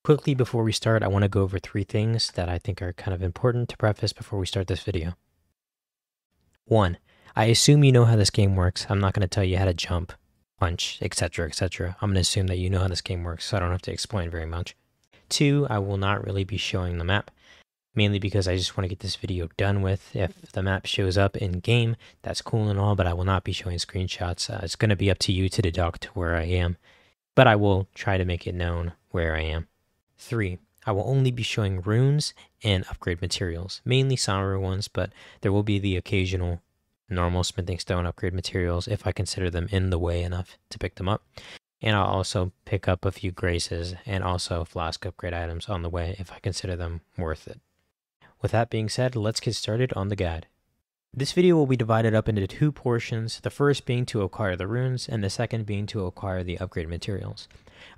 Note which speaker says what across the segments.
Speaker 1: Quickly before we start, I want to go over 3 things that I think are kind of important to preface before we start this video. 1. I assume you know how this game works. I'm not going to tell you how to jump, punch, etc., etc. I'm going to assume that you know how this game works, so I don't have to explain very much. 2. I will not really be showing the map, mainly because I just want to get this video done with. If the map shows up in game, that's cool and all, but I will not be showing screenshots. It's going to be up to you to deduct where I am, but I will try to make it known where I am. 3. I will only be showing runes and upgrade materials, mainly Somber ones, but there will be the occasional normal smithing stone upgrade materials if I consider them in the way enough to pick them up. And I'll also pick up a few graces and also flask upgrade items on the way if I consider them worth it. With that being said, let's get started on the guide. This video will be divided up into 2 portions, the first being to acquire the runes and the second being to acquire the upgrade materials.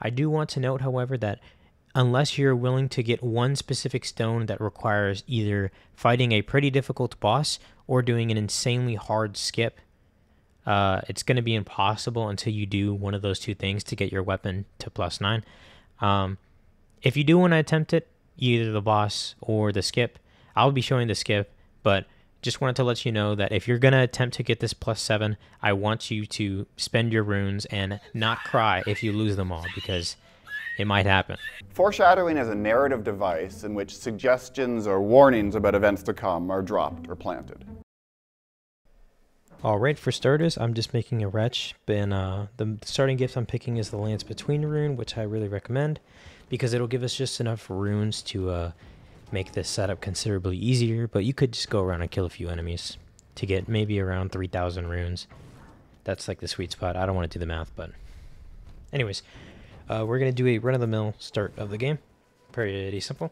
Speaker 1: I do want to note, however, that unless you're willing to get one specific stone that requires either fighting a pretty difficult boss or doing an insanely hard skip, it's going to be impossible until you do one of those 2 things to get your weapon to +9. If you do want to attempt it, either the boss or the skip, I'll be showing the skip, but just wanted to let you know that if you're going to attempt to get this +7, I want you to spend your runes and not cry if you lose them all, because it might happen.
Speaker 2: Foreshadowing is a narrative device in which suggestions or warnings about events to come are dropped or planted.
Speaker 1: Alright, for starters, I'm just making a wretch, and the starting gift I'm picking is the Lance Between rune, which I really recommend, because it'll give us just enough runes to make this setup considerably easier, but you could just go around and kill a few enemies to get maybe around 3,000 runes. That's like the sweet spot. I don't want to do the math, but anyways. We're going to do a run-of-the-mill start of the game. Pretty simple.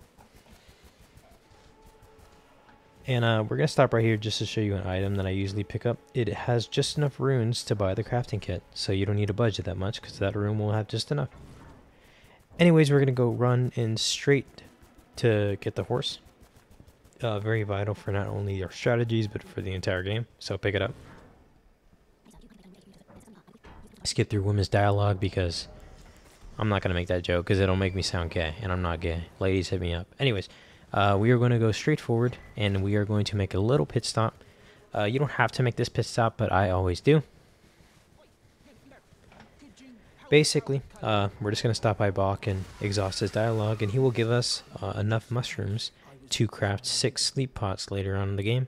Speaker 1: And we're going to stop right here just to show you an item that I usually pick up. It has just enough runes to buy the crafting kit, so you don't need to budget that much because that rune will have just enough. Anyways, we're going to go run in straight to get the horse. Very vital for not only our strategies, but for the entire game, so pick it up. Skip through women's dialogue because I'm not going to make that joke because it'll make me sound gay, and I'm not gay. Ladies, hit me up. Anyways, we are going to go straight forward, and we are going to make a little pit stop. You don't have to make this pit stop, but I always do. Basically, we're just going to stop by Bach and exhaust his dialogue, and he will give us enough mushrooms to craft 6 sleep pots later on in the game,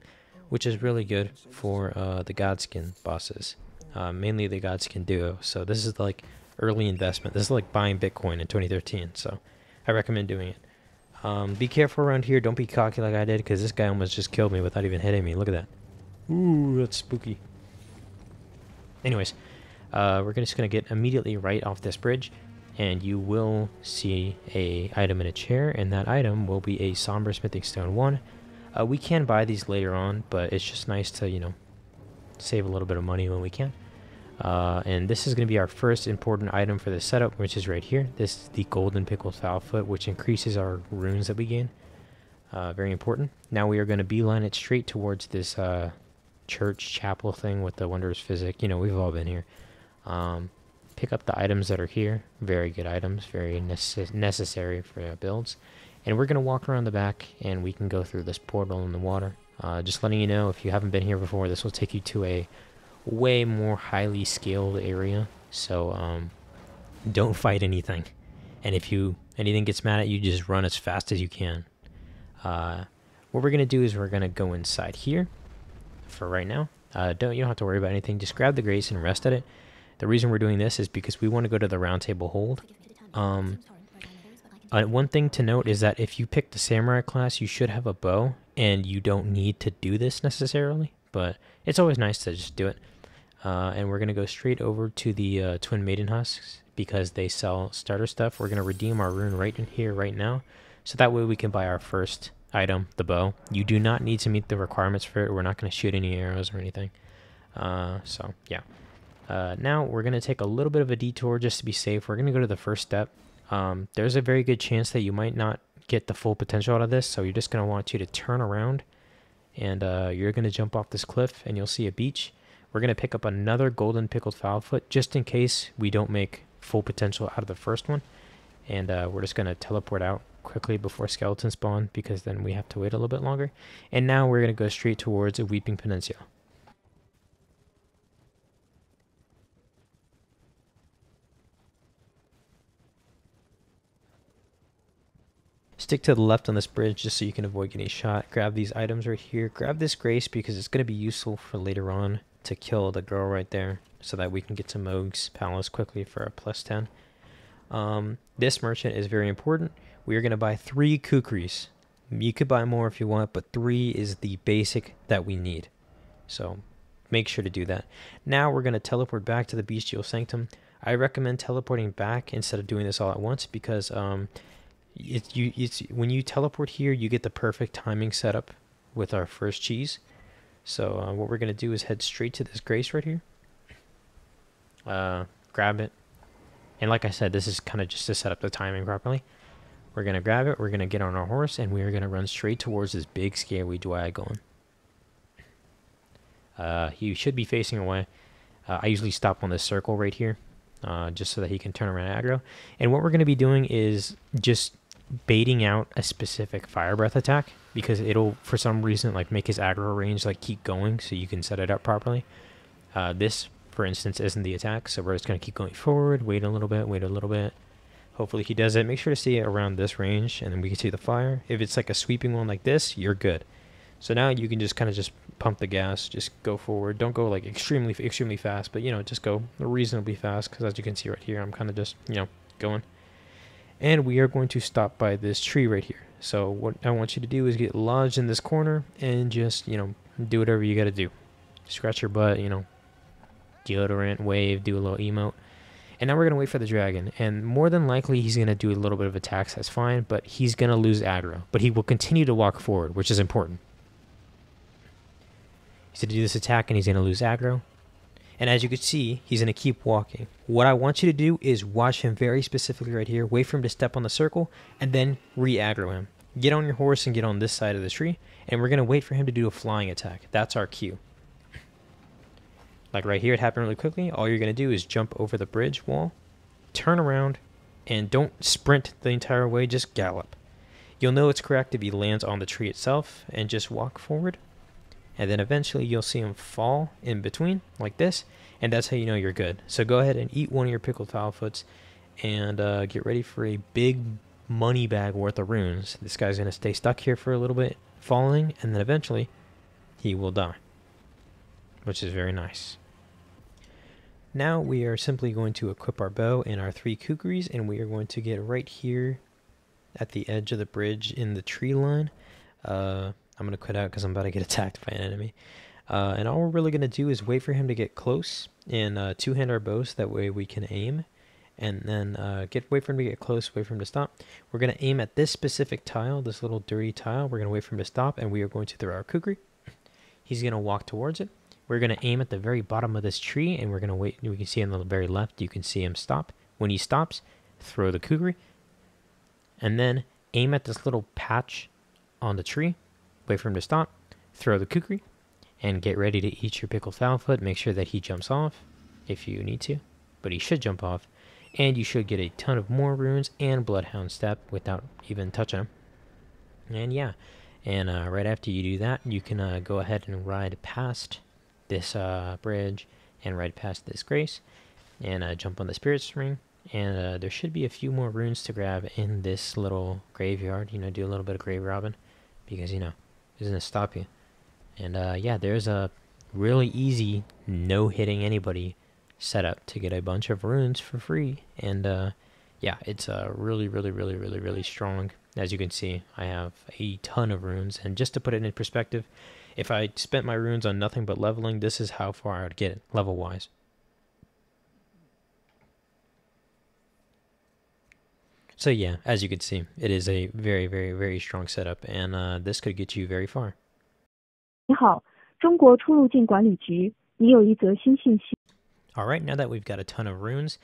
Speaker 1: which is really good for the Godskin bosses, mainly the Godskin duo. So this is like early investment. This is like buying Bitcoin in 2013, so I recommend doing it. Be careful around here. Don't be cocky like I did, because this guy almost just killed me without even hitting me. Look at that. Ooh, that's spooky. Anyways, we're just going to get immediately right off this bridge, and you will see a item in a chair, and that item will be a Somber Smithing Stone 1. We can buy these later on, but it's just nice to, you know, save a little bit of money when we can. And this is going to be our first important item for the setup, which is right here. This is the Golden Pickled Foulfoot, which increases our runes that we gain. Very important. Now we are going to beeline it straight towards this church chapel thing with the wondrous physic. You know, we've all been here. Pick up the items that are here. Very good items, very necessary for builds. And we're going to walk around the back, and we can go through this portal in the water. Just letting you know, if you haven't been here before, this will take you to a way more highly scaled area, so don't fight anything, and if anything gets mad at you, just run as fast as you can. What we're gonna do is we're gonna go inside here for right now. You don't have to worry about anything. Just grab the grace and rest at it. The reason we're doing this is because we want to go to the round table hold. One thing to note is that if you pick the samurai class, you should have a bow, and you don't need to do this necessarily, but it's always nice to just do it. And we're going to go straight over to the Twin Maiden Husks because they sell starter stuff. We're going to redeem our rune right in here right now, so that way we can buy our first item, the bow. You do not need to meet the requirements for it. We're not going to shoot any arrows or anything. So, yeah. Now we're going to take a little bit of a detour just to be safe. We're going to go to the first step. There's a very good chance that you might not get the full potential out of this, so you're just going to want you to turn around, and you're going to jump off this cliff, and you'll see a beach. We're going to pick up another Golden Pickled Foulfoot just in case we don't make full potential out of the first one. And we're just going to teleport out quickly before skeletons spawn, because then we have to wait a little bit longer. And now we're going to go straight towards a Weeping Peninsula. Stick to the left on this bridge just so you can avoid getting shot. Grab these items right here. Grab this grace because it's going to be useful for later on to kill the girl right there, so that we can get to Moog's Palace quickly for a +10. This merchant is very important. We are going to buy 3 kukris. You could buy more if you want, but 3 is the basic that we need. So make sure to do that. Now we're going to teleport back to the Bestial Sanctum. I recommend teleporting back instead of doing this all at once, because when you teleport here, you get the perfect timing setup with our first cheese. So what we're going to do is head straight to this grace right here. Grab it. And like I said, this is kind of just to set up the timing properly. We're going to grab it, we're going to get on our horse, and we are going to run straight towards this big scary dragon. He should be facing away. I usually stop on this circle right here, just so that he can turn around aggro. And what we're going to be doing is just baiting out a specific fire breath attack, because it'll for some reason like make his aggro range like keep going, so you can set it up properly. This for instance isn't the attack, so we're just going to keep going forward, wait a little bit. Hopefully he does it. Make sure to stay around this range, and then we can see the fire. If it's like a sweeping one like this, you're good. So now you can just kind of just pump the gas, just go forward. Don't go like extremely fast, but just go reasonably fast, because as you can see right here, I'm kind of just going. And we are going to stop by this tree right here. So what I want you to do is get lodged in this corner and just, do whatever you got to do. Scratch your butt, deodorant, wave, do a little emote. And now we're going to wait for the dragon. And more than likely, he's going to do a little bit of attacks. That's fine, but he's going to lose aggro. But he will continue to walk forward, which is important. He's going to do this attack, and he's going to lose aggro. And as you can see, he's going to keep walking. What I want you to do is watch him very specifically right here. Wait for him to step on the circle, and then re-aggro him. Get on your horse and get on this side of the tree, and we're going to wait for him to do a flying attack. That's our cue. Like right here, it happened really quickly. All you're going to do is jump over the bridge wall, turn around, and don't sprint the entire way, just gallop. You'll know it's correct if he lands on the tree itself, and just walk forward. And then eventually you'll see him fall in between, like this, and that's how you know you're good. So go ahead and eat one of your pickled foulfoots, and get ready for a big money bag worth of runes. This guy's going to stay stuck here for a little bit, falling, and then eventually he will die, which is very nice. Now we are simply going to equip our bow and our 3 kukris, and we are going to get right here at the edge of the bridge in the tree line. I'm going to quit out because I'm about to get attacked by an enemy. And all we're really going to do is wait for him to get close and two-hand our bows, so that way we can aim. And then wait for him to get close, wait for him to stop. We're going to aim at this specific tile, this little dirty tile. We're going to wait for him to stop, and we are going to throw our kukri. He's going to walk towards it. We're going to aim at the very bottom of this tree, and we're going to wait. We can see on the very left, you can see him stop. When he stops, throw the kukri. And then aim at this little patch on the tree. Wait for him to stop, throw the kukri, and get ready to eat your pickled foulfoot. Make sure that he jumps off if you need to, but he should jump off. And you should get a ton of more runes and Bloodhound Step without even touching him. And yeah, and right after you do that, you can go ahead and ride past this bridge and ride past this grace and jump on the spirit string. And there should be a few more runes to grab in this little graveyard. Do a little bit of grave robbing, because isn't going to stop you. And yeah, there's a really easy no hitting anybody setup to get a bunch of runes for free. And yeah, it's really strong. As you can see, I have a ton of runes, and just to put it in perspective, if I spent my runes on nothing but leveling, this is how far I would get it level wise. So yeah, as you can see, it is a very strong setup, and this could get you very far.
Speaker 3: 你好，中国出入境管理局，你有一则新信息。
Speaker 1: Alright, now that we've got a ton of runes,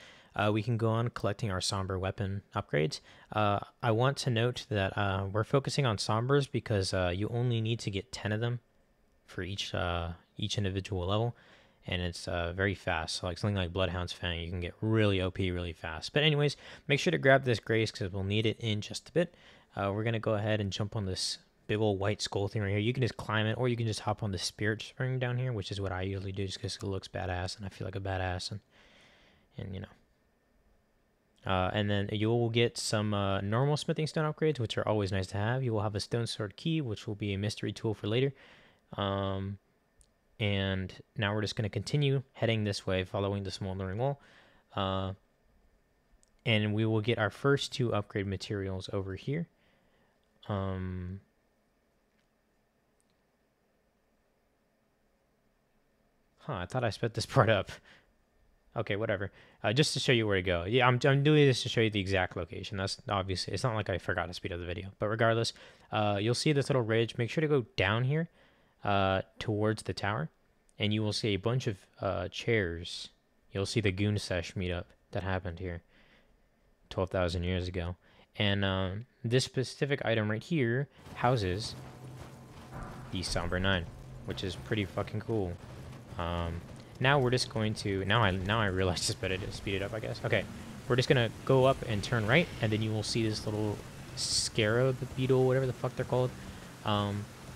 Speaker 1: we can go on collecting our Somber weapon upgrades. I want to note that we're focusing on Sombers because you only need to get 10 of them for each individual level. and it's very fast. So like something like Bloodhound's Fang, you can get really OP really fast. But anyways, make sure to grab this Grace because we'll need it in just a bit. We're going to go ahead and jump on this big old white skull thing right here. You can just climb it, or you can just hop on the Spirit Spring down here, which is what I usually do just because it looks badass, and I feel like a badass, and you know. And then you will get some normal smithing stone upgrades, which are always nice to have. You will have a stone sword key, which will be a mystery tool for later. And now we're just going to continue heading this way, following the smoldering wall. And we will get our first 2 upgrade materials over here. I thought I sped this part up. Okay, whatever. Just to show you where to go. Yeah, I'm doing this to show you the exact location. That's obviously, it's not like I forgot to speed up the video. But regardless, you'll see this little ridge. Make sure to go down here towards the tower. And you will see a bunch of chairs. You'll see the Goon Sesh meetup that happened here 12,000 years ago. And this specific item right here houses the Somber 9, which is pretty fucking cool. Now we're just going to, now I realize it's better to speed it up, I guess. Okay, we're just going to go up and turn right, and then you will see this little scarab beetle, whatever the fuck they're called.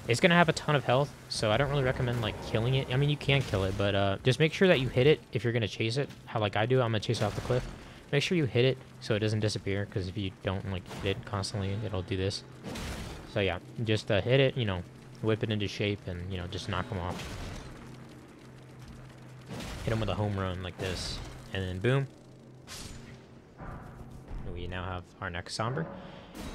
Speaker 1: It's going to have a ton of health, so I don't really recommend, like, killing it. I mean, you can kill it, but just make sure that you hit it if you're going to chase it. How, like I do, I'm going to chase it off the cliff. Make sure you hit it so it doesn't disappear, because if you don't, like, hit it constantly, it'll do this. So, yeah, just hit it, you know, whip it into shape, and, you know, just knock them off. Hit him with a home run like this, and then boom. We now have our next Somber.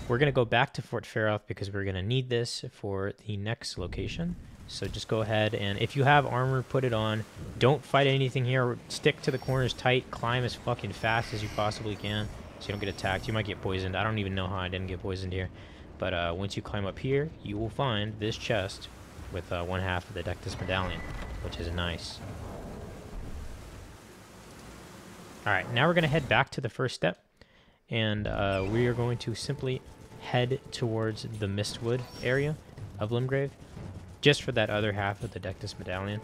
Speaker 1: We're going to go back to Fort Faroth because we're going to need this for the next location. So just go ahead, and if you have armor, put it on. Don't fight anything here. Stick to the corners tight. Climb as fucking fast as you possibly can so you don't get attacked. You might get poisoned. I don't even know how I didn't get poisoned here. But once you climb up here, you will find this chest with 1/2 of the Dectus Medallion, which is nice. Alright, now we're going to head back to the first step, and we are going to simply head towards the Mistwood area of Limgrave, just for that other half of the Dectus Medallion.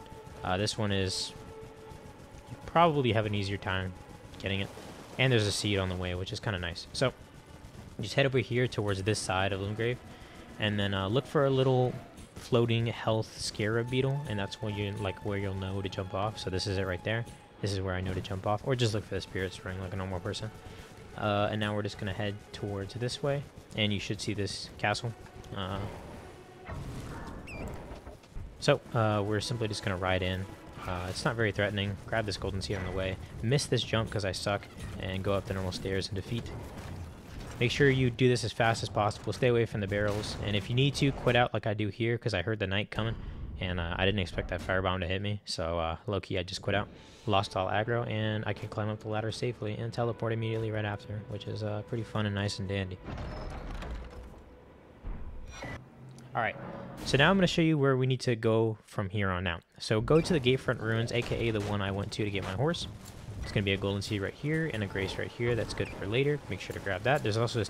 Speaker 1: This one is, you probably have an easier time getting it, and there's a seed on the way, which is kind of nice. So, just head over here towards this side of Limgrave, and then look for a little floating health scarab beetle, and that's when you, like, where you'll know to jump off. So this is it right there. This is where I know to jump off, or just look for the Spirit Spring like a normal person. And now we're just going to head towards this way, and you should see this castle. So we're simply just going to ride in. It's not very threatening. Grab this golden seed on the way. Miss this jump because I suck, and go up the normal stairs and defeat. Make sure you do this as fast as possible. Stay away from the barrels, and if you need to, quit out like I do here because I heard the knight coming. And I didn't expect that firebomb to hit me, so low-key I just quit out. Lost all aggro, and I can climb up the ladder safely and teleport immediately right after, which is pretty fun and nice and dandy. Alright, so now I'm going to show you where we need to go from here on out. So go to the Gatefront Ruins, aka the one I went to get my horse. It's going to be a golden seed right here and a grace right here. That's good for later. Make sure to grab that. There's also a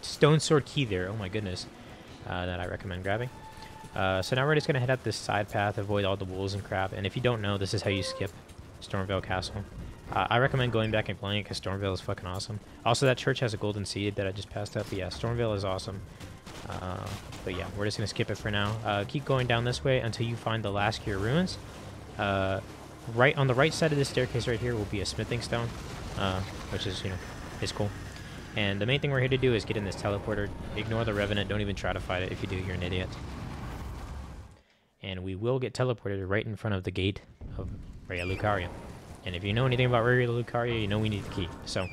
Speaker 1: stone sword key there. Oh my goodness. That I recommend grabbing. So now we're just going to head up this side path, avoid all the wolves and crap. And if you don't know, this is how you skip Stormvale Castle. I recommend going back and playing it because Stormvale is fucking awesome. Also, that church has a golden seed that I just passed up. But yeah, Stormvale is awesome. But yeah, we're just going to skip it for now. Keep going down this way until you find the Laskier Ruins. Right on the right side of this staircase right here will be a smithing stone, which is, you know, is cool. And the main thing we're here to do is get in this teleporter. Ignore the Revenant. Don't even try to fight it. If you do, you're an idiot. And we will get teleported right in front of the gate of Raya Lucaria. And if you know anything about Raya Lucaria, you know we need the key. So,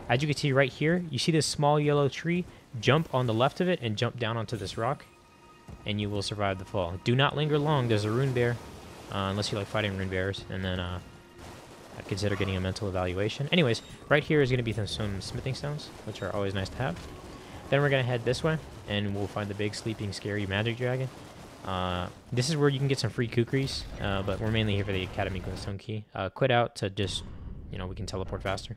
Speaker 1: as you can see right here, you see this small yellow tree. Jump on the left of it and jump down onto this rock, and you will survive the fall. Do not linger long. There's a rune bear, unless you like fighting rune bears, and then I'd consider getting a mental evaluation. Anyways, right here is going to be some smithing stones, which are always nice to have. Then we're going to head this way, and we'll find the big sleeping scary magic dragon. This is where you can get some free kukris, but we're mainly here for the Academy Glintstone key. Quit out to just, you know, we can teleport faster.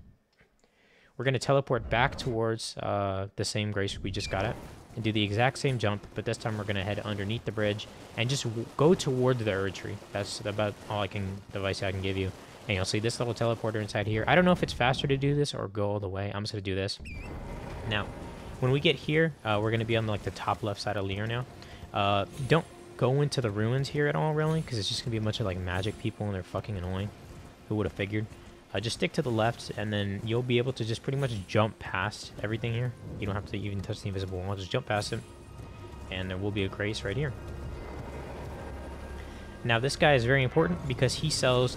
Speaker 1: We're going to teleport back towards the same grace we just got at. and do the exact same jump, but this time we're going to head underneath the bridge and just go toward the Erd tree. That's about all advice I can give you. And you'll see this little teleporter inside here. I don't know if it's faster to do this or go all the way. I'm just going to do this. Now, when we get here, we're going to be on like the top left side of Lear now. Don't go into the ruins here at all, really, because it's just going to be a bunch of like magic people and they're fucking annoying. Who would have figured? Just stick to the left, and then you'll be able to just pretty much jump past everything here. You don't have to even touch the invisible wall. Just jump past it, and there will be a grace right here. Now, this guy is very important because he sells,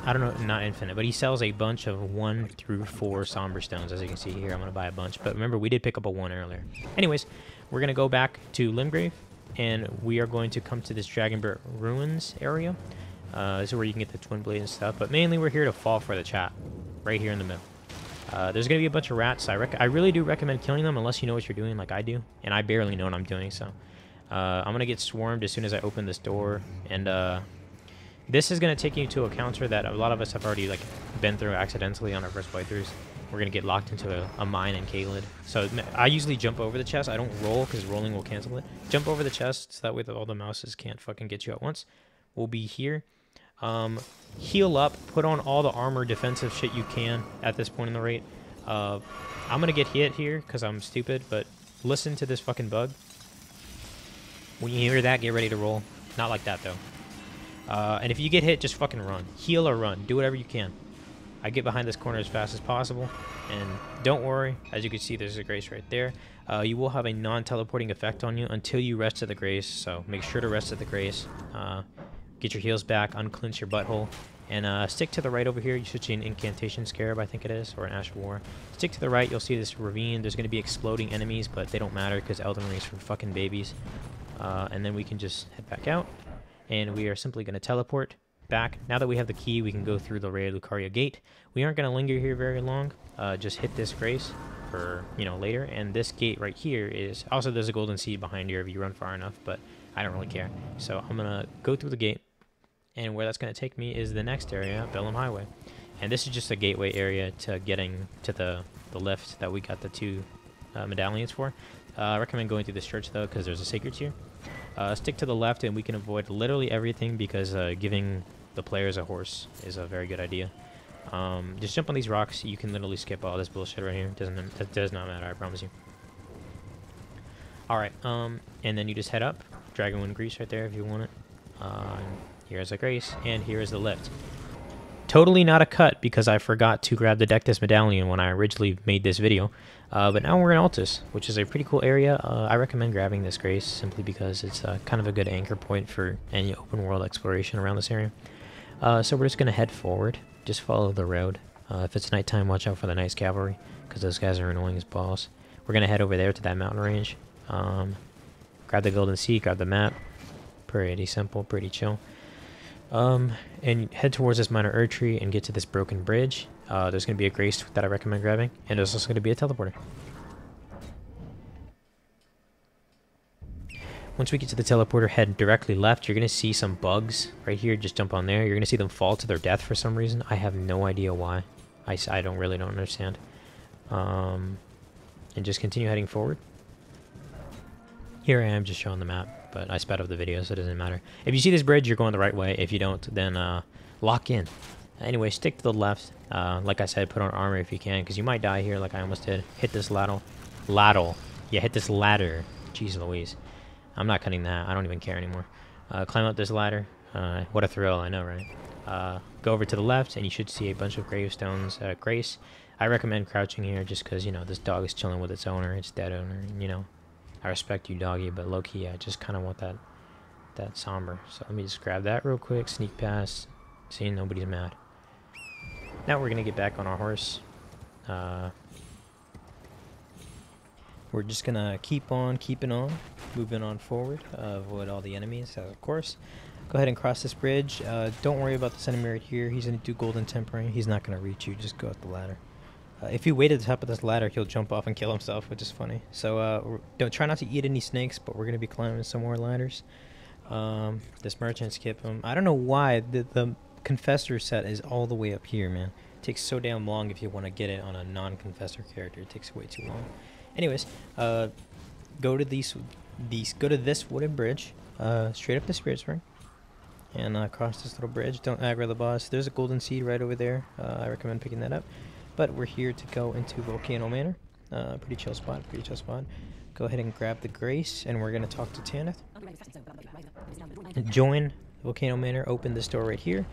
Speaker 1: I don't know, not infinite, but he sells a bunch of 1 through 4 Somber stones. As you can see here, I'm going to buy a bunch. But remember, we did pick up a 1 earlier. Anyways, we're going to go back to Limgrave, and we are going to come to this Dragonbert Ruins area. This is where you can get the twin blade and stuff, but mainly we're here to fall for the chat, right here in the middle. There's going to be a bunch of rats. I really do recommend killing them unless you know what you're doing like I do, and I barely know what I'm doing, so I'm going to get swarmed as soon as I open this door, and this is going to take you to a counter that a lot of us have already like been through accidentally on our first playthroughs. We're going to get locked into a mine in Caelid. So I usually jump over the chest. I don't roll because rolling will cancel it. Jump over the chest so that way all the mouses can't fucking get you at once. We'll be here. Heal up, put on all the armor defensive shit you can at this point in the raid. I'm gonna get hit here because I'm stupid, but listen to this fucking bug. When you hear that, get ready to roll. Not like that though. And if you get hit, just fucking run. Heal or run. Do whatever you can. I get behind this corner as fast as possible, and don't worry, as you can see there's a grace right there. You will have a non-teleporting effect on you until you rest at the grace, so make sure to rest at the grace. Get your heals back, unclench your butthole, and stick to the right over here. You should see an incantation scarab, I think it is, or an ash of war. Stick to the right, you'll see this ravine. There's going to be exploding enemies, but they don't matter because Elden Ring is for fucking babies. And then we can just head back out, and we are simply going to teleport back. Now that we have the key, we can go through the Raya Lucaria gate. We aren't going to linger here very long. Just hit this grace for, later. And this gate right here is... Also, there's a golden seed behind here if you run far enough, but I don't really care. So I'm going to go through the gate. And where that's going to take me is the next area, Bellum Highway. And this is just a gateway area to getting to the lift that we got the 2 medallions for. I recommend going through this church, though, because there's a sacred tier. Stick to the left, and we can avoid literally everything because giving the players a horse is a very good idea. Just jump on these rocks. You can literally skip all this bullshit right here. That does not matter, I promise you. Alright, and then you just head up. Dragonwind Grease right there if you want it. Here's a grace, and here is the lift. Totally not a cut because I forgot to grab the Dectus medallion when I originally made this video. But now we're in Altus, which is a pretty cool area. I recommend grabbing this grace simply because it's kind of a good anchor point for any open world exploration around this area. So we're just going to head forward. Just follow the road. If it's nighttime, watch out for the Knights Cavalry because those guys are annoying as balls. We're going to head over there to that mountain range. Grab the golden sea, grab the map. Pretty simple, pretty chill. And head towards this minor Erd tree and get to this broken bridge. There's going to be a grace that I recommend grabbing, and there's also going to be a teleporter. Once we get to the teleporter, head directly left. You're going to see some bugs right here. Just jump on there. You're going to see them fall to their death for some reason. I have no idea why. I really don't understand. And just continue heading forward. Here I am just showing the map, but I sped up the video, so it doesn't matter. If you see this bridge, you're going the right way. If you don't, then lock in. Anyway, stick to the left. Like I said, put on armor if you can, because you might die here like I almost did. Hit this ladle. Yeah, hit this ladder. Jeez Louise. I'm not cutting that. I don't even care anymore. Climb up this ladder. What a thrill, I know, right? Go over to the left, and you should see a bunch of gravestones. Grace. I recommend crouching here just because, this dog is chilling with its owner, its dead owner, and, I respect you, doggy, but low-key, I just kind of want that somber. So let me just grab that real quick, sneak past, see nobody's mad. Now we're going to get back on our horse. We're just going to keep on keeping on, moving on forward, avoid all the enemies, of course. Go ahead and cross this bridge. Don't worry about this enemy right here. He's going to do golden tempering. He's not going to reach you. Just go up the ladder. If you wait at the top of this ladder, he'll jump off and kill himself, which is funny. So don't try not to eat any snakes, but we're going to be climbing some more ladders. This merchant skip him. I don't know why the confessor set is all the way up here, man. It takes so damn long if you want to get it on a non-confessor character. It takes way too long. Anyways, go to go to this wooden bridge, straight up the spirit spring, and cross this little bridge. Don't aggro the boss. There's a golden seed right over there. I recommend picking that up. But we're here to go into Volcano Manor. Pretty chill spot. Go ahead and grab the Grace, and we're gonna talk to Tanith. Join Volcano Manor. Open this door right here.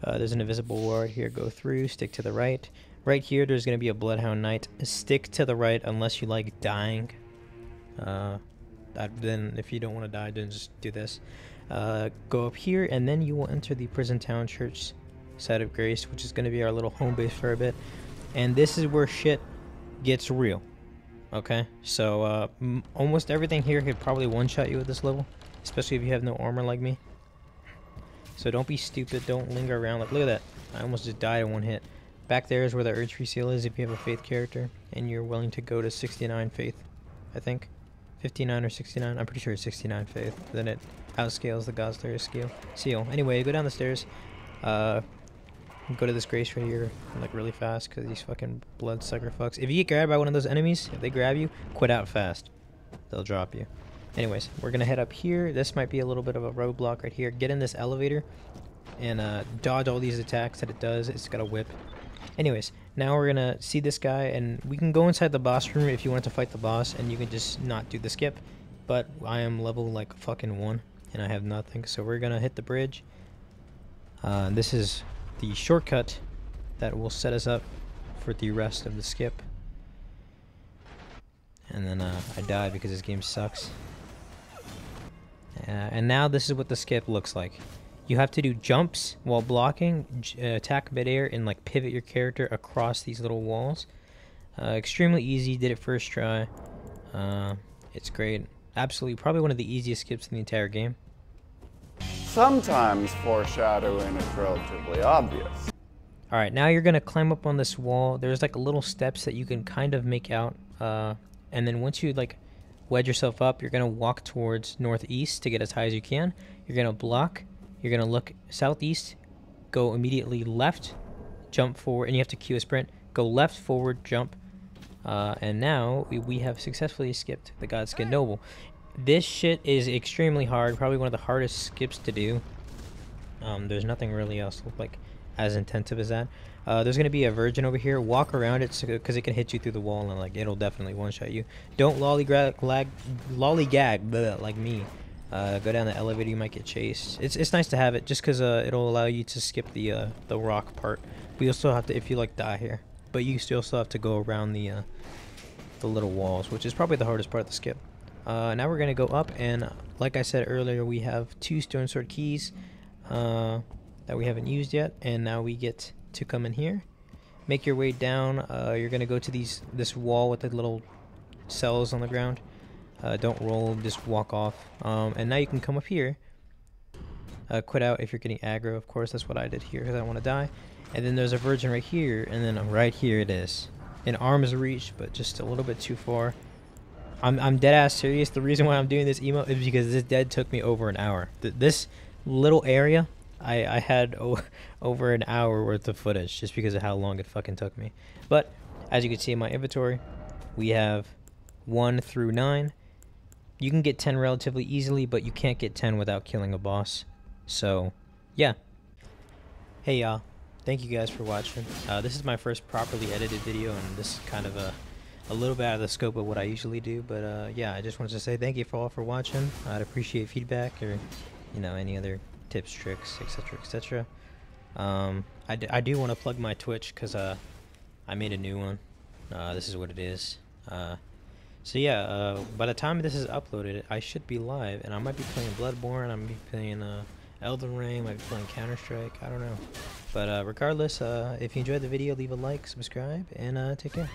Speaker 1: There's an invisible wall right here. Go through. Stick to the right. Right here, there's gonna be a Bloodhound Knight. Stick to the right unless you like dying. Then if you don't want to die, then just do this. Go up here, and then you will enter the Prison Town Church side of Grace, which is going to be our little home base for a bit. And this is where shit gets real. Okay, so almost everything here could probably one-shot you at this level, especially if you have no armor like me. So don't be stupid. Don't linger around. Like, look at that. I almost just died in one hit. Back there is where the Urge Free Seal is if you have a Faith character and you're willing to go to 69 Faith, I think. 59 or 69. I'm pretty sure it's 69 Faith. Then it outscales the Godslayer seal. Anyway, go down the stairs. Go to this Grace right here, like really fast, because these fucking bloodsucker fucks. If you get grabbed by one of those enemies, if they grab you, quit out fast. They'll drop you. Anyways, we're gonna head up here. This might be a little bit of a roadblock right here. Get in this elevator and dodge all these attacks that it does. It's got a whip. Anyways, now we're gonna see this guy, and we can go inside the boss room if you want to fight the boss, and you can just not do the skip. But I am level like fucking 1, and I have nothing, so we're gonna hit the bridge. This is the shortcut that will set us up for the rest of the skip. And then I died because this game sucks. And now this is what the skip looks like. You have to do jumps while blocking, attack midair, and like pivot your character across these little walls. Extremely easy. Did it first try. It's great. Absolutely, probably one of the easiest skips in the entire game.
Speaker 2: Sometimes foreshadowing is relatively obvious.
Speaker 1: All right, now you're gonna climb up on this wall. There's like little steps that you can kind of make out, and then once you like wedge yourself up, you're gonna walk towards northeast to get as high as you can. You're gonna block. You're going to look southeast, go immediately left, jump forward, and you have to cue a sprint. Go left, forward, jump. And now we have successfully skipped the Godskin Noble. This shit is extremely hard, probably one of the hardest skips to do. There's nothing really else like as intensive as that. There's going to be a virgin over here. Walk around it because it can hit you through the wall, and like it'll definitely one-shot you. Don't lollygag like me. Go down the elevator, you might get chased. It's nice to have it just because it'll allow you to skip the rock part. But you'll still have to, if you like, die here. But you still have to go around the little walls, which is probably the hardest part of the skip. Now we're gonna go up, and like I said earlier, we have 2 stone sword keys that we haven't used yet, and now we get to come in here. Make your way down. You're gonna go to this wall with the little cells on the ground. Don't roll, just walk off. And now you can come up here. Quit out if you're getting aggro, of course. That's what I did here because I don't want to die. And then there's a virgin right here, and then right here it is. In arm's reach, but just a little bit too far. I'm dead ass serious. The reason why I'm doing this emote is because this dead took me over an hour. This little area, I had over an hour worth of footage just because of how long it fucking took me. But as you can see in my inventory, we have 1 through 9. You can get 10 relatively easily, but you can't get 10 without killing a boss. So, yeah. Hey, y'all. Thank you guys for watching. This is my first properly edited video, and this is kind of a little bit out of the scope of what I usually do. But, yeah, I just wanted to say thank you for watching. I'd appreciate feedback or, you know, any other tips, tricks, etc., etc. I do want to plug my Twitch because I made a new one. This is what it is. So yeah, by the time this is uploaded, I should be live, and I might be playing Bloodborne, I might be playing Elden Ring, might be playing Counter-Strike, I don't know. But regardless, if you enjoyed the video, leave a like, subscribe, and take care.